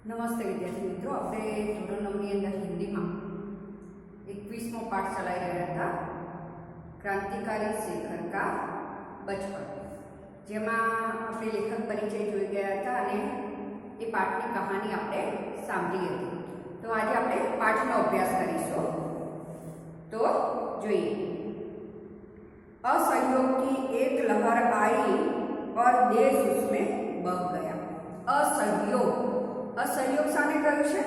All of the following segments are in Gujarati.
નમસ્તે વિદ્યાર્થી મિત્રો, આપણે ધોરણ 9ની અંદર હિન્દીમાં 21મો પાઠ ચલાવી રહ્યા હતા, ક્રાંતિકારી શેખર કા બચપન, જેમાં આપણે લેખક પરિચય જોઈ ગયા હતા અને એ પાઠની કહાની આપણે સાંભળી હતી. તો આજે આપણે પાઠનો અભ્યાસ કરીશું. તો જોઈએ. असहयोग की एक लहर आई और देश उसमें बह गया. असहयोग, असहयोग साने કહ્યું છે?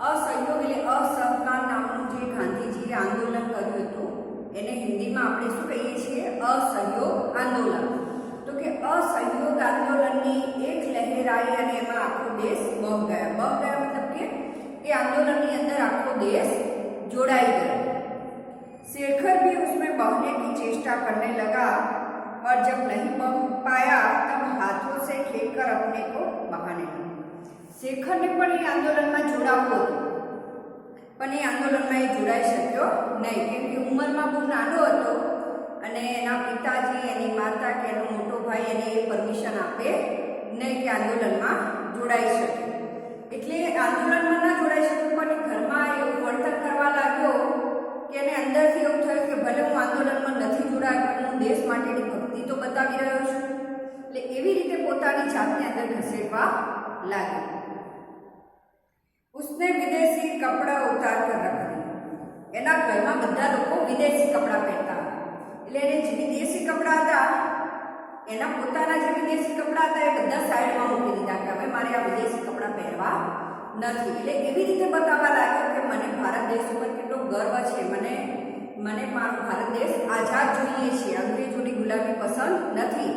असहयोग એટલે असहकार નામનું જે ગાંધીજીએ આંદોલન કર્યું હતું એને હિન્દીમાં આપણે શું કહીએ છીએ? असहयोग આંદોલન. તો કે असहयोग આંદોલનની એક લહેર આવી અને એમાં આખો દેશ બહ ગયા. બહ ગયા મતલબ કે એ આંદોલનની અંદર આખો દેશ જોડાઈ ગયો. शेखर भी उसमें बहने की चेष्टा करने लगा और जब नहीं बह पाया तब हाथों से खींचकर अपने को बहाने लगा. शेखर ने पण ये आंदोलन में जोड़ावવું હતું, પણ એ આંદોલનમાં એ જોડાઈ શક્યો નહીં, કેમ કે ઉંમરમાં બહુ નાનો હતો અને એના પિતાજી, એની માતા કે એનો મોટો ભાઈ એને એ પરમિશન આપે નહીં કે આંદોલનમાં જોડાઈ શકે. એટલે આંદોલનમાં ના જોડાઈ શક્યો, પણ ઘરમાં એવું વર્તન કરવા લાગ્યો કે એને અંદરથી એવું થયું કે ભલે હું આંદોલનમાં નથી જોડાયો પણ હું દેશ માટેની ભક્તિ તો બતાવી રહ્યો છું. એટલે એવી રીતે પોતાની જાતને અંદર ઘસેડવા લાગ્યો. उसने विदेशी कपड़ा उतार कर रख दिया. એના ઘરમાં બધા લોકો વિદેશી કપડાં પહેરતા, એટલે એને જે વિદેશી કપડાં હતા એના પોતાના જે વિદેશી કપડાં હતા એ બધા સાઈડમાં મૂકી દીધા કે હવે મારે આ વિદેશી કપડાં પહેરવા નથી. એટલે એવી રીતે બતાવવા લાગ્યો કે મને ભારત દેશ ઉપર કેટલો ગર્વ છે, મને મારો ભારત દેશ આઝાદ જોઈએ છે, અંગ્રેજોની ગુલામી પસંદ નથી.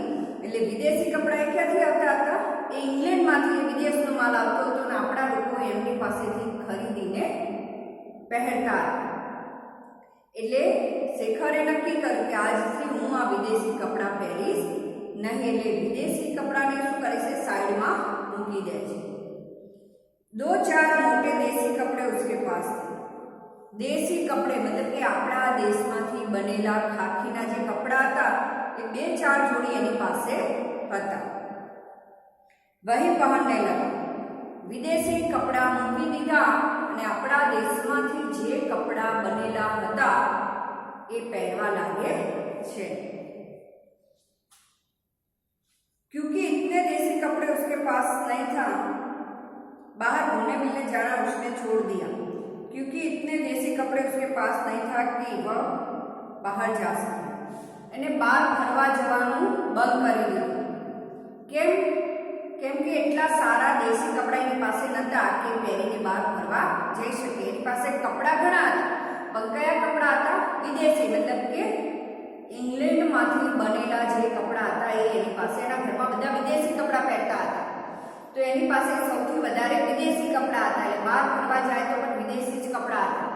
એટલે વિદેશી કપડાં એ ક્યાંથી આવતા હતા? એ ઇંગ્લેન્ડમાંથી વિદેશનો માલ આવતો હતો અને આપણા લોકો એમની પાસેથી ખરીદીને પહેરતા હતા. એટલે શેખરે નક્કી કર્યું કે આજથી હું આ વિદેશી કપડાં પહેરીશ નહીં. એટલે વિદેશી કપડાને શું કરે છે? સાઈડમાં મૂકી દે છે. दो चार मोटे देसी कपड़े उसके पास थे. देसी कपड़े मतलब कि આપણા દેશમાંથી બનેલા ખાખીના જે કપડા હતા એ બે ચાર જોડી એની પાસે હતા. વહી પહેરને લગા. વિદેશી કપડા મૂકી દીધા અને આપણા દેશમાંથી જે કપડા બનેલા હતા એ પહેરવા લાગે છે. क्योंकि इतने देसी कपड़े उसके पास नहीं था, बाहर घूमने मिलने जाना उसने छोड़ दिया. क्योंकि इतने देसी कपड़े उसके पास नहीं था कि वह बाहर जा सके. એને બહાર ફરવા જવાનું બંધ કરી દીધું. કેમ કે એટલા સારા દેશી કપડા એની પાસે નહોતા કે પહેરીને બહાર ફરવા જઈ શકે. એની પાસે કપડા ઘણા હતા, પણ કયા કપડા હતા? વિદેશી, મતલબ કે ઇંગ્લેન્ડમાંથી બનેલા જે કપડા હતા એ એની પાસે, એના ઘરમાં બધા વિદેશી કપડા પહેરતા હતા તો એની પાસે સૌથી વધારે વિદેશી કપડા હતા. એટલે બહાર ફરવા જાય તો પણ વિદેશી જ કપડા હતા.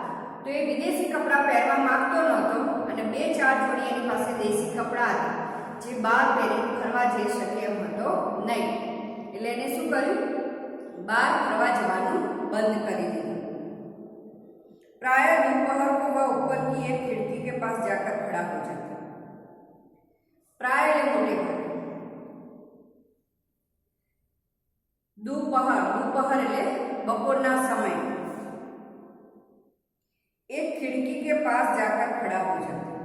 તો એ વિદેશી કપડા પહેરવા માંગતો નહોતો અને બે ચાર જોડી એની પાસે દેશી કપડા હતા જે બહાર પહેરી ફરવા જઈ શકે એમ હતો નહીં. એટલે એને શું કર્યું? બહાર ફરવા જવાનું બંધ કરી દીધું. प्राय दोपहर को वह ऊपर की एक खिड़की के पास जाकर खड़ा हो जाता. प्राय मोटे दोपहर એટલે બપોરના સમય એક ખિડકી કે પાસ જાકર ખડા હો જાતા.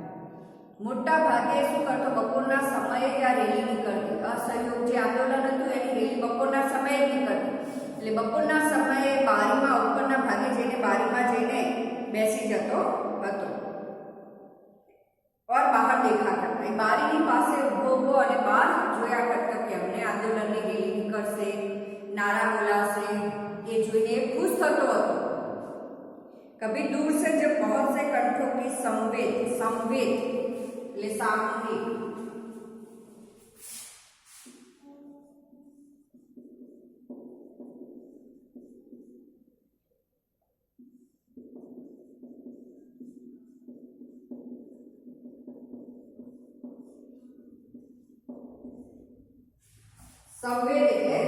મોટા ભાગે શું કરતો? બપોરના સમયે જ આ રેલી નીકળતી. અસહયોગ જે આંદોલન હતું એની રેલી બપોરના સમયે જ નીકળતી. એટલે બપોરના સમયે બારીમાં ઉપરના ભાગે જઈને બારીમાં જઈને બેસી જતો હતો. और बाहर देखा करता. એ બારીની પાસે ઊભો અને બહાર જોયા કરતો કે અમને આંદોલનની રેલી નીકળશે, नारा बोलासे, ये જોઈને खुश થતો હતો. कभी दूर से जब बहुत से कंठों की संवेद ले सामूहिक संवेद એટલે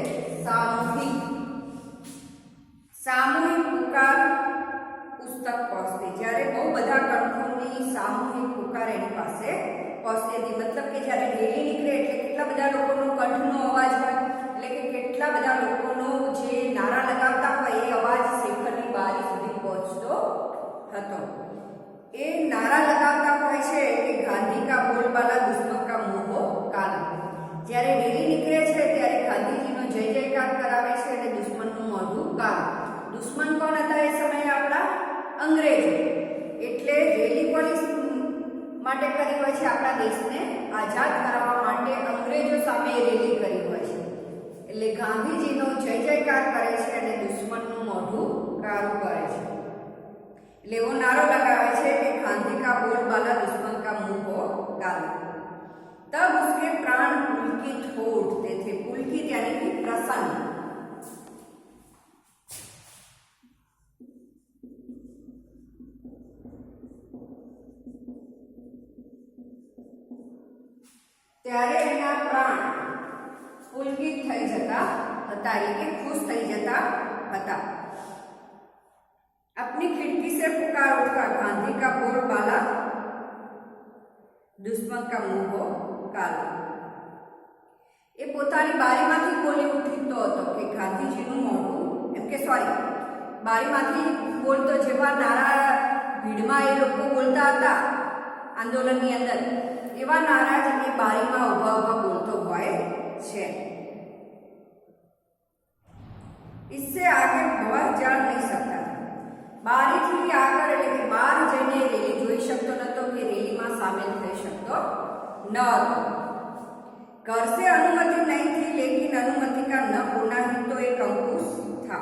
સામૂહિક પુકાર પુસ્તક પહોંચતી. જ્યારે બહુ બધા કંઠોની સામૂહિક પુકાર એની પાસે પહોંચતી હતી. મતલબ કે જ્યારે રેલી નીકળે એટલે કેટલા બધા લોકોનો કંઠનો અવાજ હોય, એટલે કે કેટલા બધા લોકોનો જે નારા લગાવતા હોય એ અવાજ શેખરની બારી સુધી પહોંચતો હતો. એ નારા લગાવતા હોય છે કે ગાંધી કા બોલબાલા દુશ્મન કા મુંહ હો કાલા. જ્યારે રેલી નીકળે છે ત્યારે ગાંધીજીનો જય જયકાર કરાવે છે અને દુશ્મનનું મોઢું કાળું. દુશ્મન કોણ હતા એ સમયે? આપણા અંગ્રેજો. એટલે રેલી પોલીસ માટે કરી હોય છે, આપણા દેશને આઝાદ કરાવવા માટે અંગ્રેજો સામે રેલી કરી હોય છે. એટલે ગાંધીજીનો જય જયકાર કરે છે અને દુશ્મનનું મોઢું કાળું કરે છે. એટલે એવો નારો લગાવે છે કે ગાંધી કા બોલબાલા દુશ્મન કા મુંહ હો काला. तब उसके प्राण पुलकित हो उठते थे. पुलकित यानी कि प्रसन्न. ત્યારે એના પ્રાણ પુલકિત થઈ જતા હતા, એટલે કે ખુશ થઈ જતા હતા. अपनी खिड़की से पुकार उठा गांधी का बोलबाला दुश्मन का मुंह हो काला. એ પોતાની બારીમાંથી બોલી ઉઠતો હતો કે ગાંધીજીનું મોઢું, એમ કે સોરી, બારીમાંથી બોલતો, જેવા નારા ભીડમાં એ લોકો બોલતા હતા આંદોલનની અંદર, એવા નારા જ એ બારીમાં ઊભા ઊભા બોલતો હોય છે. इससे आगे बहुत जा नहीं सकता. બારીથી આગળ એટલે કે બહાર જઈને રેલી જોઈ શકતો નતો કે રેલીમાં સામેલ થઈ શકતો ન હતો. घर से अनुमति नहीं थी, लेकिन अनुमति का न होना ही तो एक अंकुश था.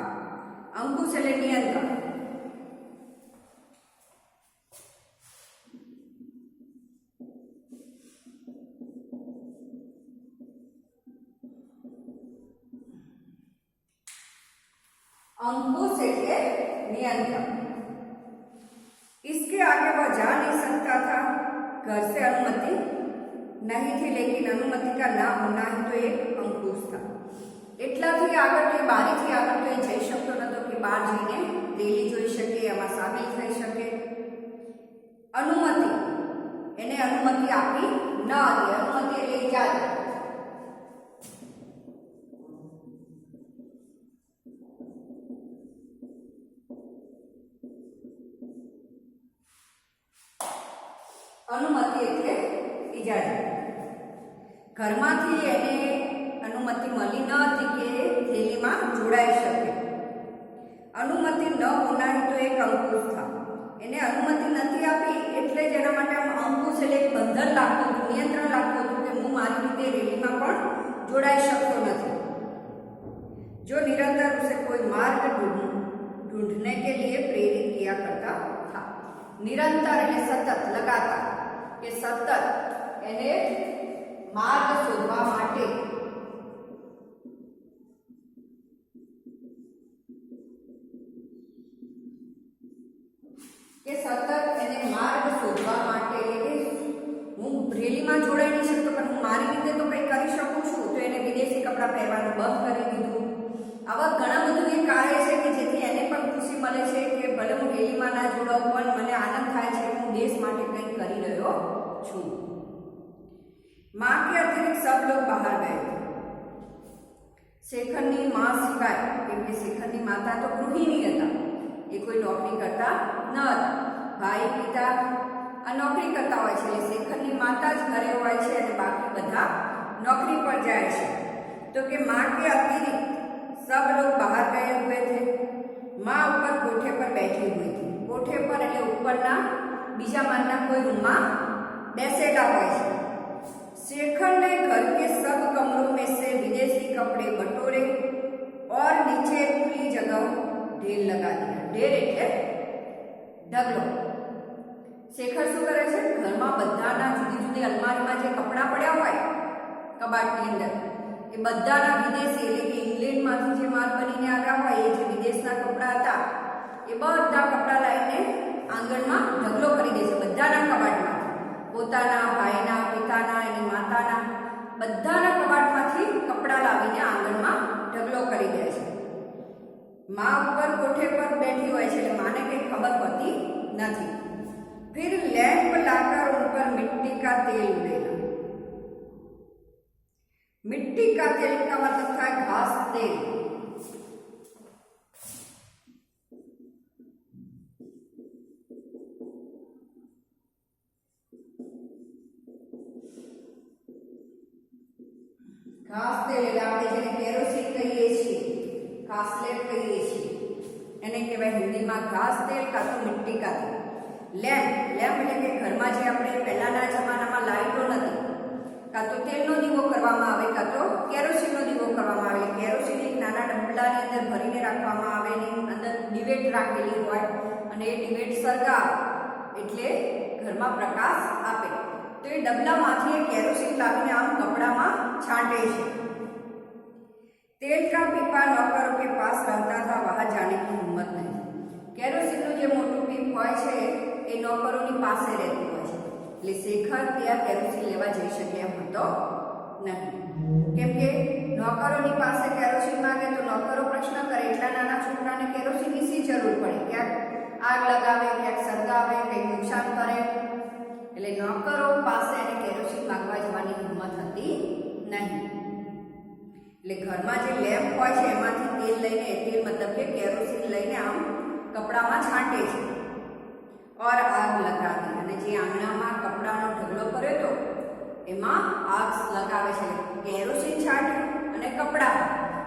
अंकुश એટલે નિયંત્રણ. अंकुश એટલે नियंत्रण. इसके आगे वह जा नहीं सकता था. घर से अनुमति नहीं थी, लेकिन अनुमति का ना होना ही तो एक अंकुश था. એટલાથી આગળ તો બારીથી આગળ તો જઈ શકતો નતો કે બહાર જઈને રેલી જોઈ શકે, એમાં સામેલ થઈ શકે. અનુમતિ, એને અનુમતિ આપી ન હતી. અનુમતિ એટલે ઇજાજત. અનુમતિ એટલે ઇજાજત. ઘરમાંથી એને अनुमति मिली न थी कि थैली में जोड़ाई सके. अनुमति न होना ही तो एक अंकुश था. એને अनुमति नहीं आपी એટલે જ એના માટે અંકુશ એટલે એક બંધન લાગતું હતું, નિયંત્રણ લાગતું હતું કે હું મારી રીતે રેલીમાં પણ જોડાઈ શકતો નથી. जो निरंतर उसे कोई मार्ग ढूंढने के लिए प्रेरित किया करता था. निरंतर એટલે સતત, લગાતાર કે સતત એને માર્ગ શોધવા માટે કે સતત એને માર્ગ શોધવા માટે, એટલે હું રેલીમાં જોડાઈ નહીં શકતો પણ હું મારી રીતે તો કંઈ કરી શકું છું, તો એને વિદેશી કપડાં પહેરવાનું બંધ કરી દીધું. આવા ઘણા બધું એ કાર્ય છે કે જેથી એને પણ ખુશી મળે છે કે ભલે હું રેલીમાં ના જોડાઉં પણ મને આનંદ થાય છે કે હું દેશ માટે કંઈક કરી રહ્યો છું. माँ के अतिरिक्त सब लोग बाहर गए थे. શેખરની માં સિવાય, કેમ કે શેખરની માતા તો ગૃહિણી હતા, એ કોઈ નોકરી કરતા ન હતા. ભાઈ પિતા આ નોકરી કરતા હોય છે, એટલે શેખરની માતા જ ઘરે હોય છે અને બાકી બધા નોકરી પર જાય છે. તો કે माँ के अतिरिक्त सब लोग बाहर गए हुए थे. माँ ऊपर कोठे पर बैठी हुई थी. कोठे पर એટલે ઉપરના બીજા માળના કોઈ રૂમમાં બેસેલા હોય છે. शेखर ने घर के सब कमरों में से विदेशी कपड़े बटोरे और नीचे खुली जगह ढेर लगा दिया. ढेर એટલે ઢગલો. શેખર શું કરે છે? ઘરમાં બધાના જુદી જુદી અલમારીમાં જે કપડાં પડ્યા હોય કબાટની અંદર, એ બધાના વિદેશી એટલે કે ઇંગ્લેન્ડમાંથી જે માલ બનીને આવ્યા હોય, એ જે વિદેશના કપડાં હતા, એ બધા કપડાં લાવીને આંગણમાં ઢગલો કરી દે છે. બધાના કબાટમાં, પોતાના, ભાઈના, પિતાના, એની માતાના, બધાના કબાટમાંથી કપડાં લાવીને આંગણમાં ઢગલો કરી દે છે. माँ ऊपर कोठे पर बैठी हुई है, माँ ने कहीं खबर होती नहीं. फिर लैंप लाकर उन पर मिट्टी का तेल उड़ेला. मिट्टी का तेल का मतलब था घास तेल. ઘાસ તેલ એટલે આપણે જેને કેરોસીન કહીએ છીએ, ઘાસલેટ કહીએ છીએ, એને કહેવાય હિન્દીમાં ઘાસ તેલ કાં તો મિટ્ટી કા તેલ. લેમ્પ એટલે કે ઘરમાં જે આપણે પહેલાના જમાનામાં લાઇટો નથી, કાં તો તેલનો દીવો કરવામાં આવે કાં તો કેરોસીનનો દીવો કરવામાં આવે. કેરોસીન એક નાના ડબલાની અંદર ભરીને રાખવામાં આવે, એની અંદર ડિવેટ રાખેલી હોય અને એ ડિવેટ સળગાવે એટલે ઘરમાં પ્રકાશ આપે. તો એ ડબલામાંથી એ કેરોસીન લાવીને આમ કપડામાં છાંટે છે. તેલ કા પીપા નौकरों के पास रहता था, वहां जाने की हिम्मत नहीं. કેરોસીનનું જે મોટું પીપ હોય છે એ નોકરોની પાસે રહેતું હોય છે, એટલે શેખર ત્યાં કેરોસીન લેવા જઈ શકે એમ હતો નહીં. કેમ કે નોકરોની પાસે કેરોસીન માંગે તો નોકરો પ્રશ્ન કરે, એટલા નાના છોકરાને કેરોસીનની શી જરૂર પડે, ક્યાંક આગ લગાવે, ક્યાંક સળગાવે, કંઈક નુકસાન કરે. એટલે નોકરો પાસે એને કેરોસીન માંગવા જવાની હિંમત હતી નહીં. એટલે ઘરમાં જે લેમ્પ હોય છે એમાંથી તેલ લઈને, તેલ મતલબ કે કેરોસીન લઈને આમ કપડામાં છાંટે છે. और आग लगाती, અને જે આંગણામાં કપડાનો ઢગલો કર્યો તો એમાં આગ લગાવે છે. કેરોસીન છાંટે અને કપડા,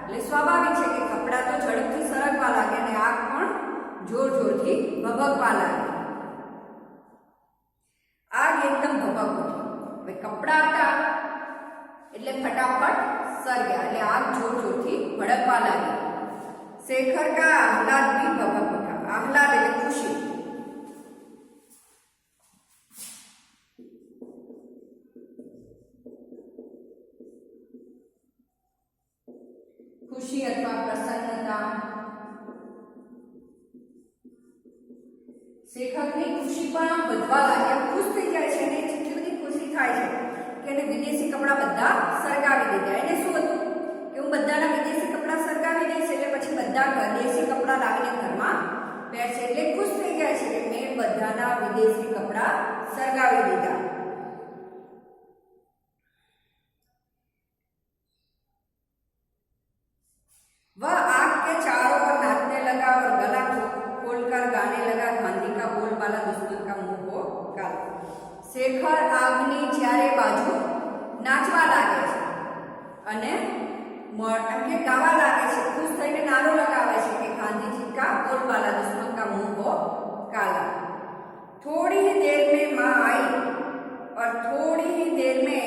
એટલે સ્વાભાવિક છે કે કપડા તો ઝડપથી સરકવા લાગે અને આગ પણ જોર જોરથી ભભકવા લાગે. આગ એકદમ ભભક ઉઠી. હવે કપડા હતા એટલે ફટાફટ સળગ્યા, એટલે આગ જોર જોરથી ભડકવા લાગી. શેખર કા આહલાદ ભી ભભક ઉઠા. આહલાદ એટલે ખુશી. ખુશી અથવા પ્રસન્નતા. શેખરની ખુશી પણ આમ વધવા લાગી, ખુશ થઈ જાય છે અને એટલી બધી ખુશી થાય છે કે એને વિદેશી કપડા બધા સળગાવી દીધા. એને શું હતું કે હું બધાના વિદેશી કપડા સળગાવી દઈશ એટલે પછી બધા દેશી કપડા લાવીને ઘરમાં પહેરશે. એટલે ખુશ થઈ જાય છે કે મેં બધાના વિદેશી કપડા સળગાવી દીધા. वह आग के चारों ओर नाचने लगा और गला खोलकर गाने लगा, गांधी का बोलबाला दुश्मन का मुंह को काला. શેખર આગની ચારે બાજુ નાચવા લાગે છે અને કે ગાવા લાગે છે, ખુશ થઈને નારો લગાવે છે કે ગાંધીજી કા બોલબાલા दुश्मन का मुंह को काला. थोड़ी ही देर में माँ आई और थोड़ी ही देर में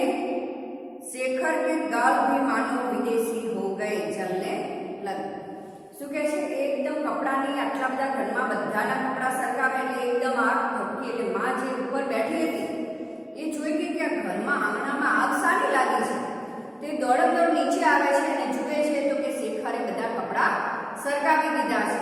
शेखर के गाल भी मानो विदेशी हो गए जलने लगे. શું કહે છે, એકદમ કપડાની આટલા બધા ઘરમાં બધાના કપડા સળગાવે એટલે એકદમ આગ ભડકી. એટલે માં જે ઉપર બેઠી હતી એ જોઈ ગઈ કે ઘરમાં આંગણામાં આગ સારી લાગી છે. તે દોડમ દોડ નીચે આવે છે અને જુએ છે તો કે શેખરે બધા કપડા સળગાવી દીધા છે.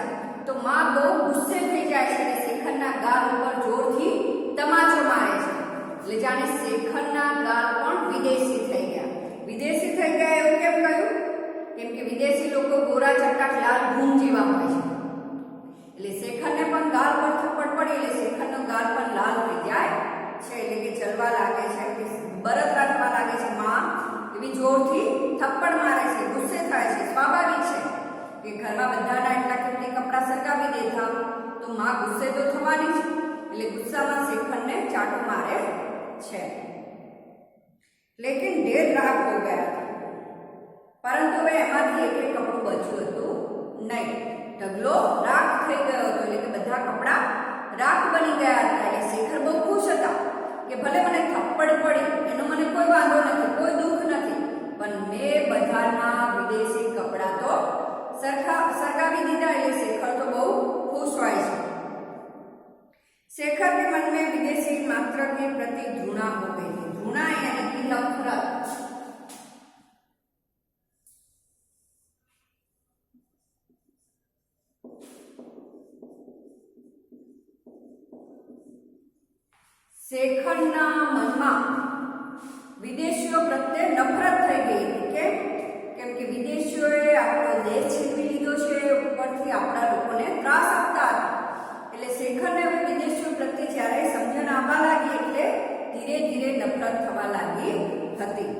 તો માં બહુ ગુસ્સે થઈ જાય છે અને શેખરના ગાલ ઉપર જોરથી તમાચો મારે છે. એટલે જાણે શેખરના ગાલ પણ વિદેશી થઈ ગયા. વિદેશી થઈ ગયા એવું કેમ કહ્યું? કેમ કે વિદેશી લોકો ગોરા ચટાક લાલ ઘૂમ જેવા હોય છે. એટલે શેખરને પણ ગાલ પર થપ્પડ પડી એટલે શેખરનો ગાલ પણ લાલ થઈ જાય છે, એટલે કે જલવા લાગે છે, કે બળતરા થવા લાગે છે. માં એવી જોરથી થપ્પડ મારે છે, ગુસ્સે થાય છે. સ્વાભાવિક છે કે ઘરમાં બધાના એટલા કિંમતી કપડા સળગાવી દેતા તો માં ગુસ્સે તો થવાની જ. એટલે ગુસ્સામાં શેખરને ચાટો મારે છે. લેકિન ઢેર રાખ હો ગયા હતા, પરંતુ હવે એમાંથી એક કપડું બચ્યું હતું નહીં. ઢગલો રાખ થઈ ગયો હતો, એટલે કે બધા કપડા રાખ બની ગયા હતા. એટલે શેખર બહુ ખુશ હતા કે ભલે મને થપ્પડ પડી એનો મને કોઈ વાંધો નથી, કોઈ દુઃખ નથી, પણ મેં બધાના વિદેશી કપડા તો સળગાવી દીધા. એટલે શેખર તો બહુ ખુશ હોય છે. शेखर के मन में विदेशी मात्र के प्रति घृणा हो गई थी. घृणा यानी कि नफरत. શેખરના મનમાં વિદેશીઓ પ્રત્યે નફરત થઈ ગઈ હતી. કેમ કે વિદેશીઓએ આપણો દેશ છીનવી લીધો છે, ઉપરથી આપણા લોકોને ત્રાસ આપતા હતા. એટલે શેખરને હવે વિદેશીઓ પ્રત્યે જ્યારે સમજણ આવવા લાગી એટલે ધીરે ધીરે નફરત થવા લાગી હતી.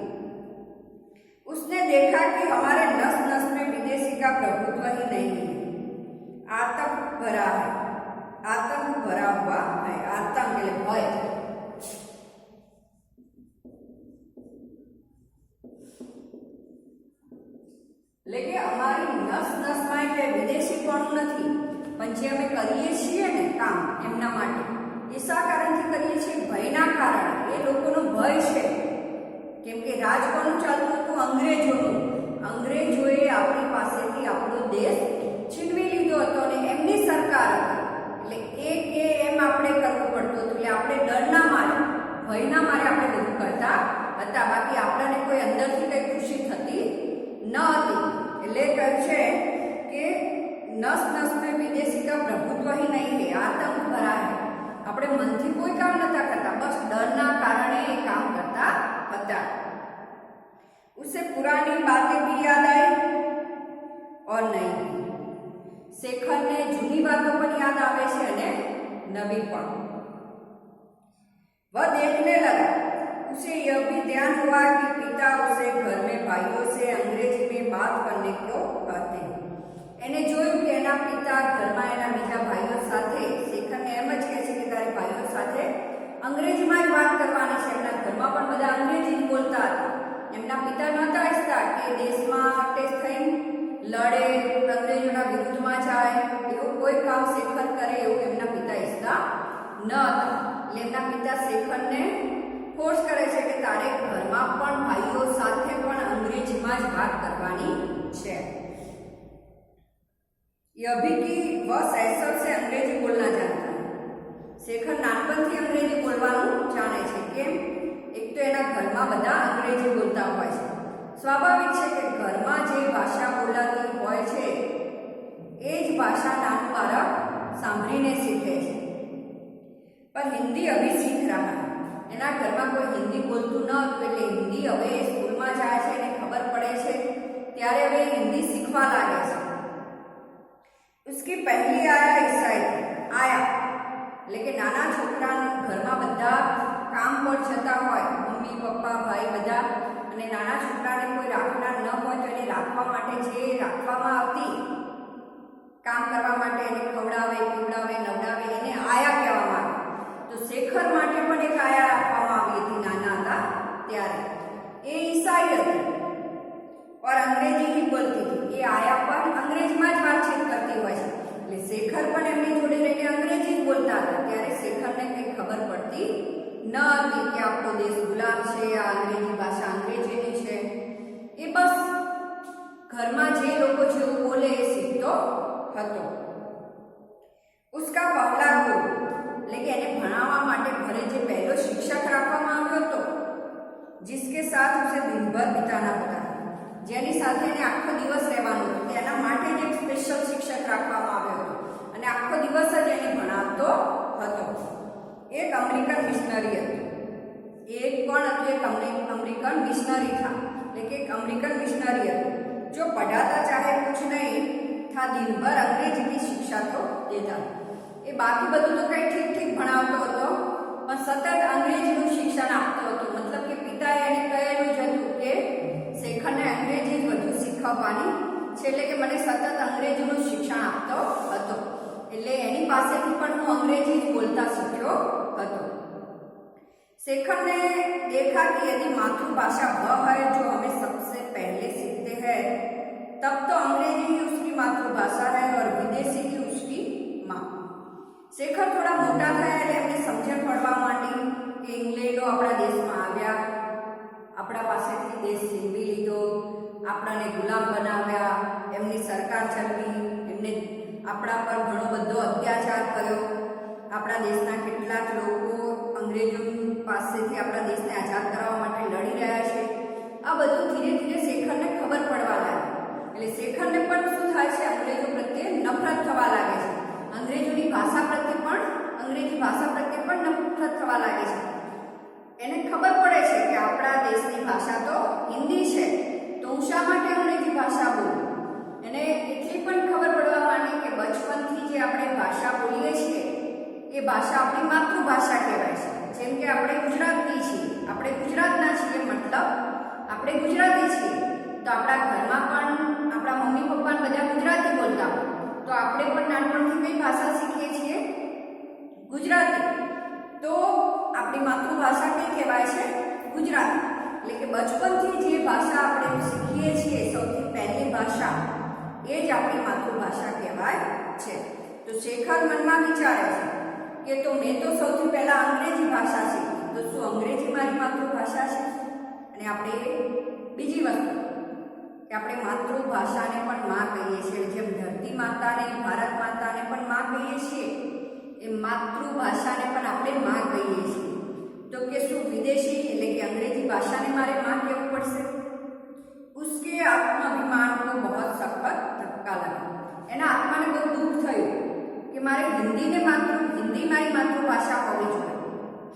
उसने देखा कि हमारे नस नस में विदेशी का प्रभुत्व ही नहीं है. आतंक भरा है, आतंक भरा हुआ है. आतंक એટલે ભય. સમય કે વિદેશીપણું નથી, પણ જે અમે કરીએ છીએ ને કામ એમના માટે, એ શા કારણથી કરીએ છીએ? ભયના કારણે. એ લોકોનો ભય છે. કેમ કે રાજ કોનું ચાલતું હતું? અંગ્રેજોનું. અંગ્રેજોએ આપણી પાસેથી આપણો દેશ છીનવી લીધો હતો અને એમની સરકાર હતી. એટલે એ કે એમ આપણે કરવું પડતું હતું. એટલે આપણે ડરના મારે, ભયના મારે આપણે બધું કરતા હતા. બાકી આપણને કોઈ અંદરથી કંઈ ખુશી થતી ન હતી. એટલે કહે છે કે નસ નસ में विदेशी का प्रभुत्व ही नहीं है, आतंक भरा है. આપણે મનથી કોઈ કામ નતા કરતા, બસ ડરના કારણે એ કામ કરતા હતા. उसे पुरानी बातें भी याद आई और नहीं. શેખરને જૂની વાતો પણ યાદ આવે છે અને નવી પણ. वह देखने लगा. उसे यह भी ध्यान हुआ कि पिता उसे घर में भाइयों से अंग्रेजी में बात करने को कहते हैं. એને જોયું કે એના પિતા ઘરમાં એના બીજા ભાઈઓ સાથે, શેખરને એમ જ કહે છે કે તારે ભાઈઓ સાથે અંગ્રેજીમાં જ વાત કરવાની છે. એમના ઘરમાં પણ બધા અંગ્રેજી જ બોલતા હતા. એમના પિતા નહોતા ઈચ્છતા કે દેશમાં અટેચ થઈ લડે, અંગ્રેજોના વિરુદ્ધમાં જાય, એવું કોઈ કામ શેખર કરે એવું એમના પિતા ઈચ્છતા ન હતા. એટલે એમના પિતા શેખરને ફોર્સ કરે છે કે તારે ઘરમાં પણ ભાઈઓ સાથે પણ અંગ્રેજીમાં જ વાત કરવાની છે. यह भी कि वह शैशव से अंग्रेजी बोलना जानता है. શેખર નાનપણથી અંગ્રેજી બોલવાનું જાણે છે. કેમ? એક તો એના ઘરમાં બધા અંગ્રેજી બોલતા હોય છે. સ્વાભાવિક છે કે ઘરમાં જે ભાષા બોલાતી હોય છે એ જ ભાષા નાનું બાળક સાંભળીને શીખે છે. પણ હિન્દી અભી શીખ રહા. એના ઘરમાં કોઈ હિન્દી બોલતું ન હતું, એટલે હિન્દી હવે સ્કૂલમાં જાય છે એને ખબર પડે છે ત્યારે હવે હિન્દી શીખવા લાગે છે. उसकी पहली आया ईसाई आया. એટલે કે નાના છોકરાના ઘરમાં બધા કામ પર જતા હોય, મમ્મી પપ્પા ભાઈ બધા, અને નાના છોકરાને કોઈ રાખનાર ન હોય તો એને રાખવા માટે જે રાખવામાં આવતી કામ કરવા માટે, એને ખવડાવે પીવડાવે નવડાવે, એને આયા કહેવામાં આવે. તો શેખર માટે પણ એક આયા રાખવામાં આવી હતી નાના હતા ત્યારે. એ ઈસાઈ હતી और अंग्रेजी ही बोलती थी. ये आया पर अंग्रेजीમાં જ વાતચીત કરતી હોય છે. એટલે શેખર પણ એમની જોડે રહીને અંગ્રેજી જ બોલતા હતા. ત્યારે શેખરને કંઈ ખબર પડતી ન હતી કે આપણો દેશ ગુલામ છે, આ અંગ્રેજી ભાષા અંગ્રેજીની છે. એ બસ ઘરમાં જે લોકો જેવું બોલે એ શીખતો હતો. उसका पहला गुरु, એટલે કે એને ભણાવવા માટે ઘરે જે પહેલો શિક્ષક રાખવામાં આવ્યો હતો, जिसके साथ उसे दिन भर बिताना पड़ा, જેની સાથે એને આખો દિવસ રહેવાનું હતું, તેના માટે જ એક સ્પેશિયલ શિક્ષક રાખવામાં આવ્યો હતો અને આખો દિવસ જ એને ભણાવતો હતો. એક અમેરિકન મિશનરી હતો. એક કોણ હતું? એક અમેરિકન મિશનરી था. એટલે કે એક અમેરિકન મિશનરી હતો जो पढ़ाता चाहे कुछ नहीं था, दिन भर अंग्रेजी की शिक्षा तो देता. એ બાકી બધું તો કંઈ ઠીક ઠીક ભણાવતો હતો, પણ સતત અંગ્રેજીનું શિક્ષણ આપતો હતો. મતલબ કે પિતાએ એને કહેલું જ હતું કે શેખરને અંગ્રેજી વધુ શીખવવાની છે, એટલે કે મને સતત અંગ્રેજીનું શિક્ષણ આપતો હતો. એટલે એની પાસેથી પણ હું અંગ્રેજી જ બોલતા શીખ્યો હતો. शेखर ने देखा कि यदि मातृभाषा वह है जो हमें सबसे पहले सीखते हैं, तब तो अंग्रेजी ही उसकी मातृभाषा है और विदेशी ही उसकी माँ. शेखर थोड़ा मोटा થયા એટલે એમને સમજણ પડવા માંડી કે ઇંગ્લેન્ડો આપણા દેશમાં આવ્યા, આપણા પાસેથી દેશ છીનવી લીધો, આપણાને ગુલામ બનાવ્યા, એમની સરકાર ચલાવી, એમને આપણા પર ઘણો બધો અત્યાચાર કર્યો. આપણા દેશના કેટલાક લોકો અંગ્રેજો પાસેથી આપણા દેશને આઝાદ કરાવવા માટે લડી રહ્યા છે. આ બધું ધીરે ધીરે શેખરને ખબર પડવા લાગી. એટલે શેખરને પણ શું થાય છે? અંગ્રેજો પ્રત્યે નફરત થવા લાગે છે. અંગ્રેજોની ભાષા પ્રત્યે પણ, અંગ્રેજી ભાષા પ્રત્યે પણ નફરત થવા લાગે છે. એને ખબર પડે છે કે આપણા દેશની ભાષા તો હિન્દી છે, તો હું શા માટે અંગ્રેજી ભાષા બોલું? એને એટલી પણ ખબર પડવા માંડી કે બચપનથી જે આપણે ભાષા બોલીએ છીએ એ ભાષા આપણી માતૃભાષા કહેવાય છે. જેમ કે આપણે ગુજરાતી છીએ, આપણે ગુજરાતના છીએ, મતલબ આપણે ગુજરાતી છીએ, તો આપણા ઘરમાં પણ આપણા મમ્મી પપ્પા બધા ગુજરાતી બોલતા હોય, તો આપણે પણ નાનપણથી કઈ ભાષા શીખીએ છીએ? ગુજરાતી. તો આપણી માતૃભાષા કઈ કહેવાય છે? ગુજરાતી. એટલે કે બચપનથી જે ભાષા આપણે શીખીએ છીએ, સૌથી પહેલી ભાષા એ જ આપણી માતૃભાષા કહેવાય છે. તો શેખર મનમાં વિચારે છે કે તો મેં તો સૌથી પહેલા અંગ્રેજી ભાષા શીખી, તો શું અંગ્રેજી મારી માતૃભાષા છે? અને આપણે બીજી વસ્તુ કે આપણે માતૃભાષાને પણ માં કહીએ છીએ, જેમ ધરતી માતાને ભારત માતાને પણ માં કહીએ છીએ એ માતૃભાષાને પણ આપણે માં કહીએ છીએ. તો કે શું વિદેશી એટલે કે અંગ્રેજી ભાષાને મારે માં કહેવું પડશે? उसके आत्माभिमान को बहुत सख्त धक्का लगा. એના આત્માને બહુ દુઃખ થયું કે મારે હિન્દી મારી માતૃભાષા હોવી જોઈએ,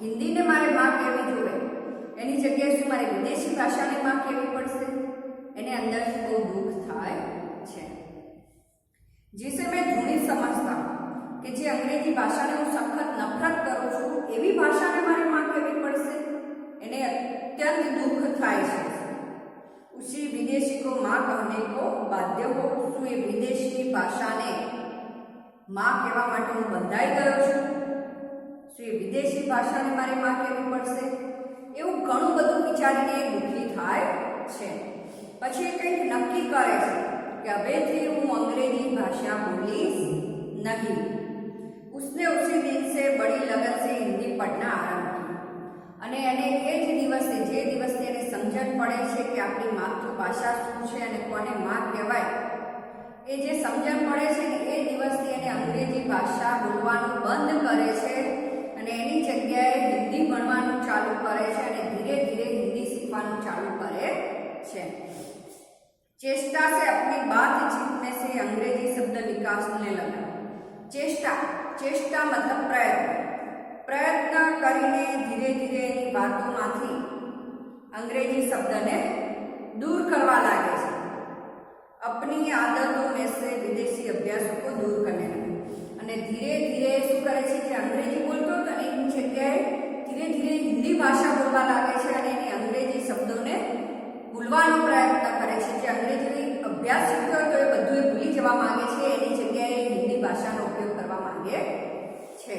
હિન્દીને મારે માં કહેવી જોઈએ, એની જગ્યાએ શું મારે વિદેશી ભાષાને માં કહેવી પડશે? એને અંદરથી બહુ દુઃખ થાય છે. जिसे मैं घृणित समझता हूं कि જે અંગ્રેજી ભાષાને હું સખત નફરત કરું છું એવી ભાષાને મારે માં કહેવી પડશે, એને અત્યંત દુઃખ થાય છે. उसी विदेशी को माँ कहने को बाध्य हो. શું એ વિદેશી ભાષાને માં કહેવા માટે હું બંધાઈ ગયો છું? શું એ વિદેશી ભાષાને મારે માં કહેવી પડશે? એવું ઘણું બધું વિચારીને દુઃખી થાય છે. પછી એ કંઈક નક્કી કરે છે કે હવેથી હું અંગ્રેજી ભાષા બોલીશ નહીં. उसने उसी दिन से बड़ी लगन से हिंदी पढ़ना आरंभ किया. અને એને એ જ દિવસે જે દિવસથી એને સમજણ પડે છે કે આપણી માતૃભાષા શું છે અને કોને માં કહેવાય, એ જે સમજણ પડે છે ને એ દિવસથી એને અંગ્રેજી ભાષા બોલવાનું બંધ કરે છે અને એની જગ્યાએ હિન્દી ભણવાનું ચાલુ કરે છે અને ધીરે ધીરે હિન્દી શીખવાનું ચાલુ કરે છે. चेष्टा से अपनी बातचीत में से अंग्रेजी शब्द विकासने लगा. चेष्टा मतलब प्रयत्न કરીને ધીરે ધીરે એની વાતોમાંથી અંગ્રેજી શબ્દને दूर करवा लागे છે. अपनी आदतों में से विदेशी अभ्यासों को दूर करने लगे. અને ધીરે ધીરે શું કરે છે, જે અંગ્રેજી બોલતો હતો ને એની જગ્યાએ ધીરે ધીરે હિન્દી ભાષા બોલવા લાગે છે અને એની અંગ્રેજી શબ્દોને ભૂલવાનો પ્રયત્ન કરે છે. જે અંગ્રેજી અભ્યાસ શીખ્યો હતો એ બધું એ ભૂલી જવા માંગે છે, એની જગ્યાએ હિન્દી ભાષાનો ઉપયોગ કરવા માંગે છે.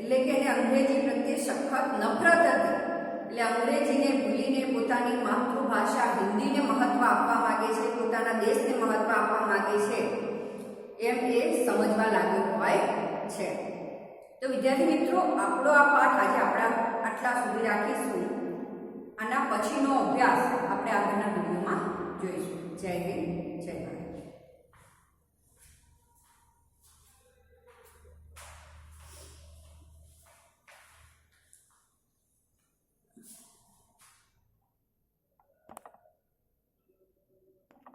એટલે કે એને અંગ્રેજી પ્રત્યે સખત નફરત હતી. એટલે અંગ્રેજીને ભૂલીને પોતાની માતૃભાષા હિન્દીને મહત્વ આપવા માંગે છે, પોતાના દેશને મહત્વ આપવા માંગે છે, એમ એ સમજવા લાગ્યો હોય છે. તો વિદ્યાર્થી મિત્રો, આપણો આ પાઠ આજે આટલા સુધી રાખીશું. આના પછીનો અભ્યાસ આપણે આગળના